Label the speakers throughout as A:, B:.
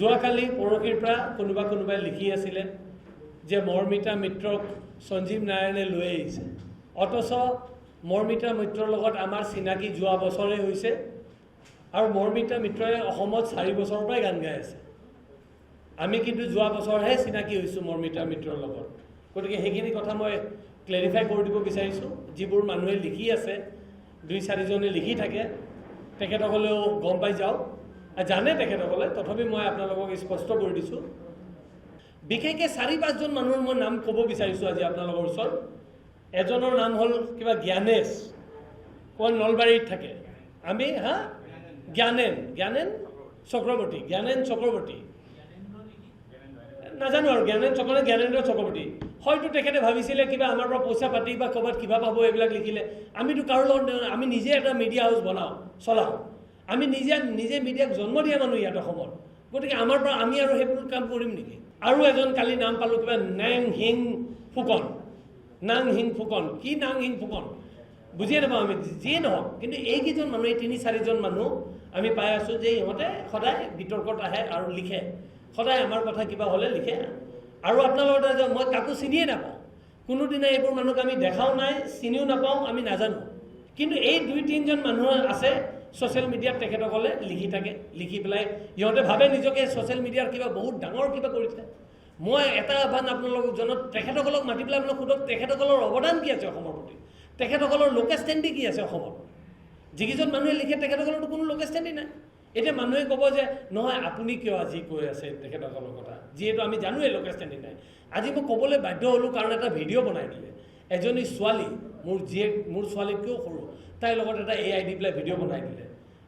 A: যোৱাকালি পৰহিৰ পৰা কোনোবাই লিখি আছিলে যে মৰমিতা মিত্ৰক সঞ্জীৱ নাৰায়ণে লৈ আহিছে অথচ মৰমিতা মিত্ৰৰ লগত আমাৰ চিনাকি যোৱা বছৰে হৈছে আৰু মৰমিতা মিত্ৰই অসমত 4 বছৰৰ পৰাই গান গাই আছে আমি কিন্তু যোৱা বছৰহে চিনাকি হৈছো মৰমিতা মিত্ৰৰ লগত গতিকে হেখিনি কথা মই ক্লেৰিফাই কৰি দিব বিচাৰিছো যিবোৰ মানুহে লিখি আছে 2-4 জনে লিখি থাকে তেখেতসকলেও গম পাই যাওক জানে তেখেতসকলে তথাপি মই আপোনালোকক স্পষ্ট কৰি দিছো বিশেষকৈ 4-5 জন মানুহৰ মই নাম ক'ব বিচাৰিছো আজি আপোনালোকৰ ওচৰত এজনৰ নাম হ'ল কিবা জ্ঞানেশ কোন নলবাৰীত থাকে আমি জ্ঞানেন চক্ৰৱৰ্তী নাজানো আৰু জ্ঞানেন্দ্ৰ চক্ৰৱৰ্তী হয়তো তেখেতে ভাবিছিলে কিবা আমাৰ পৰা পইচা পাতি বা ক'ৰবাত কিবা পাব এইবিলাক লিখিলে আমিতো কাৰো লগত আমি নিজে এটা মিডিয়া হাউচ বনাওঁ চলাওঁ আমি নিজে মিডিয়াক জন্ম দিয়া মানুহ ইয়াত অসমত গতিকে আমাৰ পৰা আমি আৰু সেইবোৰ কাম কৰিম নেকি আৰু এজন কালি নাম পালোঁ কিবা নাং হিং ফুকন কি নাং হিং ফুকন বুজিয়ে নাপাওঁ আমি যিয়ে নহওক কিন্তু এইকেইজন মানুহ এই 3-4 জন মানুহ আমি পাই আছোঁ যে ইহঁতে সদায় বিতৰ্কত আহে আৰু লিখে সদায় আমাৰ কথা কিবা হ'লে লিখে আৰু আপোনালোকৰ মই কাকো চিনিয়ে নাপাওঁ কোনোদিনা এইবোৰ মানুহক আমি দেখাও নাই চিনিও নাপাওঁ আমি নাজানো কিন্তু এই 2-3 জন মানুহ আছে সোশ্যাল মিডিয়াত তেখেতসকলে লিখি থাকে লিখি পেলাই ইহঁতে ভাবে নিজকে সোশ্যাল মিডিয়াৰ কিবা বহুত ডাঙৰ কিবা কৰিছে মই এটা আহ্বান আপোনালোকক জনত তেখেতসকলক মাতি পেলাই আপোনালোক সোধক তেখেতসকলৰ অৱদান কি আছে অসমৰ প্ৰতি তেখেতসকলৰ লোকেল ষ্টেণ্ডি কি আছে অসমত যিকেইজন মানুহে লিখে তেখেতসকলৰতো কোনো লোকেল ষ্টেণ্ডি নাই এতিয়া মানুহে ক'ব যে নহয় আপুনি কিয় আজি কৈ আছে তেখেতসকলৰ কথা যিহেতু আমি জানোৱে লোকেল ষ্টেণ্ডি নাই আজি মই ক'বলৈ বাধ্য হ'লোঁ কাৰণ এটা ভিডিঅ' বনাই দিলে এজনী ছোৱালী মোৰ ছোৱালীতকৈও সৰু তাইৰ লগত এটা AI দি পেলাই ভিডিঅ' বনাই দিলে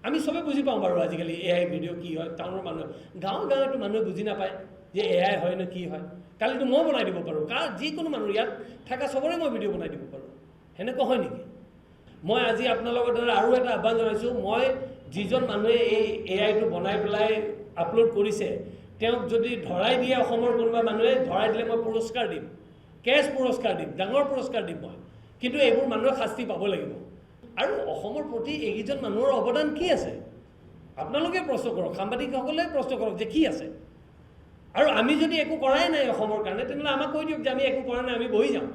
A: আমি চবে বুজি পাওঁ বাৰু আজিকালি AI ভিডিঅ' কি হয় টাউনৰ মানুহ গাঁৱতো মানুহে বুজি নাপায় যে AI হয় নে কি হয় কালিতো মই বনাই দিব পাৰোঁ কাৰণ যিকোনো মানুহ ইয়াত থকা চবৰে মই ভিডিঅ' বনাই দিব পাৰোঁ সেনেকুৱা হয় নেকি মই আজি আপোনালোকৰ দ্বাৰা আৰু এটা আহ্বান জনাইছোঁ মই যিজন মানুহে এই AIটো বনাই পেলাই আপলোড কৰিছে তেওঁক যদি ধৰাই দিয়ে অসমৰ কোনোবা মানুহে ধৰাই দিলে মই পুৰস্কাৰ দিম কেছ পুৰস্কাৰ দিম ডাঙৰ পুৰস্কাৰ দিম মই কিন্তু এইবোৰ মানুহে শাস্তি পাব লাগিব আৰু অসমৰ প্ৰতি এইকেইজন মানুহৰ অৱদান কি আছে আপোনালোকে প্ৰশ্ন কৰক সাংবাদিকসকলে প্ৰশ্ন কৰক যে কি আছে আৰু আমি যদি একো কৰাই নাই অসমৰ কাৰণে তেনেহ'লে আমাক কৈ দিয়ক যে আমি একো কৰা নাই আমি বহি যাওঁ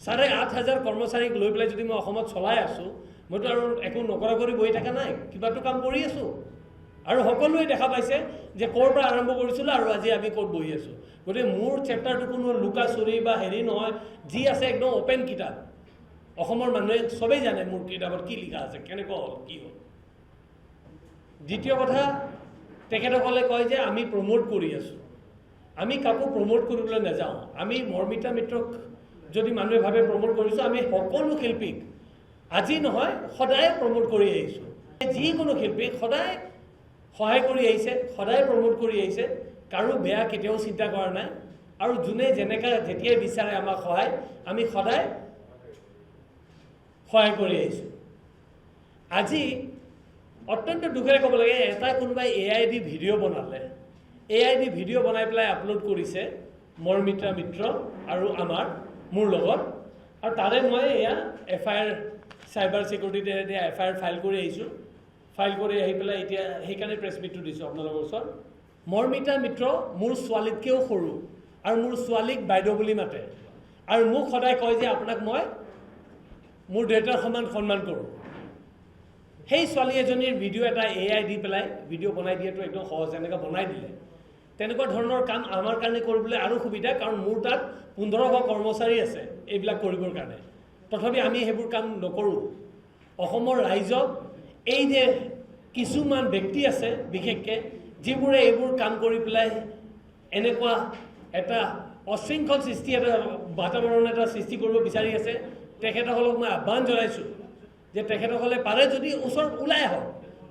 A: 8,500 কৰ্মচাৰীক লৈ পেলাই যদি মই অসমত চলাই আছোঁ মইতো আৰু একো নকৰা কৰি বহি থকা নাই কিবাটো কাম কৰি আছোঁ আৰু সকলোৱে দেখা পাইছে যে ক'ৰ পৰা আৰম্ভ কৰিছিলোঁ আৰু আজি আমি ক'ত বহি আছোঁ গতিকে মোৰ চেপ্টাৰটো কোনো লুকা চুৰি বা হেৰি নহয় যি আছে একদম অ'পেন কিতাপ অসমৰ মানুহে চবেই জানে মোৰ কিতাপত কি লিখা আছে কেনেকুৱা হ'ল কি হ'ল দ্বিতীয় কথা তেখেতসকলে কয় যে আমি প্ৰমোট কৰি আছোঁ আমি কাকো প্ৰমোট কৰিবলৈ নাযাওঁ আমি মৰমিতা মিত্ৰক যদি মানুহে ভাবে প্ৰমোট কৰিছোঁ আমি সকলো শিল্পীক আজি নহয় সদায় প্ৰমোট কৰি আহিছোঁ যিকোনো শিল্পীক সদায় সহায় কৰি আহিছে সদায় প্ৰমোট কৰি আহিছে কাৰো বেয়া কেতিয়াও চিন্তা কৰা নাই আৰু যোনে যেনেকৈ যেতিয়াই বিচাৰে আমাক সহায় আমি সদায় সহায় কৰি আহিছোঁ আজি অত্যন্ত দুখেৰে ক'ব লাগে এটা কোনোবাই AI দি ভিডিঅ' বনালে AI দি ভিডিঅ' বনাই পেলাই আপলোড কৰিছে মৰমিতা মিত্ৰ আৰু মোৰ লগত আৰু তাৰে মই এয়া FIR চাইবাৰ চিকিউৰিটিতে এতিয়া FIR ফাইল কৰি আহিছোঁ ফাইল কৰি আহি পেলাই এতিয়া সেইকাৰণে প্ৰেছ মিটটো দিছোঁ আপোনালোকৰ ওচৰত মৰমিতা মিত্ৰ মোৰ ছোৱালীতকৈও সৰু আৰু মোৰ ছোৱালীক বাইদেউ বুলি মাতে আৰু মোক সদায় কয় যে আপোনাক মই মোৰ দেউতাৰ সমান সন্মান কৰোঁ সেই ছোৱালী এজনীৰ ভিডিঅ' এটা AI দি পেলাই ভিডিঅ' বনাই দিয়াটো একদম সহজ এনেকৈ বনাই দিলে তেনেকুৱা ধৰণৰ কাম আমাৰ কাৰণে কৰিবলৈ আৰু সুবিধা কাৰণ মোৰ তাত 1500 কৰ্মচাৰী আছে এইবিলাক কৰিবৰ কাৰণে তথাপি আমি সেইবোৰ কাম নকৰোঁ অসমৰ ৰাইজক এই যে কিছুমান ব্যক্তি আছে বিশেষকৈ যিবোৰে এইবোৰ কাম কৰি পেলাই এনেকুৱা এটা অশৃংখল সৃষ্টি এটা বাতাবৰণ এটা সৃষ্টি কৰিব বিচাৰি আছে তেখেতসকলক মই আহ্বান জনাইছোঁ যে তেখেতসকলে পাৰে যদি ওচৰত ওলাই আহক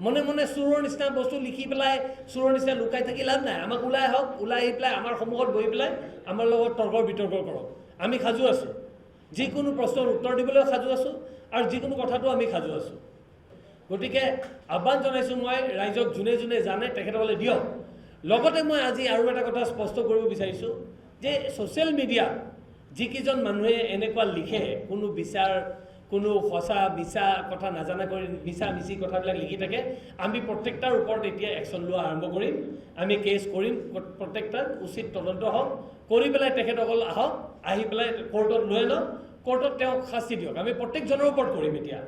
A: মনে মনে চোৰৰ নিচিনা বস্তু লিখি পেলাই চোৰৰ নিচিনা লুকাই থাকি লাভ নাই আমাক ওলাই আহক ওলাই আহি পেলাই আমাৰ সন্মুখত বহি পেলাই আমাৰ লগত তৰ্ক বিতৰ্ক কৰক আমি সাজু আছোঁ যিকোনো প্ৰশ্নৰ উত্তৰ দিবলৈ সাজু আছোঁ আৰু যিকোনো কথাটো আমি সাজু আছোঁ গতিকে আহ্বান জনাইছোঁ মই ৰাইজক যোনে যোনে জানে তেখেতসকলে দিয়ক লগতে মই আজি আৰু এটা কথা স্পষ্ট কৰিব বিচাৰিছোঁ যে ছ'চিয়েল মিডিয়া যিকেইজন মানুহে এনেকুৱা লিখে কোনো বিচাৰ কোনো সঁচা মিছা কথা নাজানা কৰি মিছা মিছি কথাবিলাক লিখি থাকে আমি প্ৰত্যেকটাৰ ওপৰত এতিয়া একশ্যন লোৱা আৰম্ভ কৰিম আমি কেছ কৰিম প্ৰত্যেকটাৰ উচিত তদন্ত হওক কৰি পেলাই তেখেতসকল আহক আহি পেলাই কোৰ্টত লৈ আনক কোৰ্টত তেওঁক শাস্তি দিয়ক আমি প্ৰত্যেকজনৰ ওপৰত কৰিম এতিয়া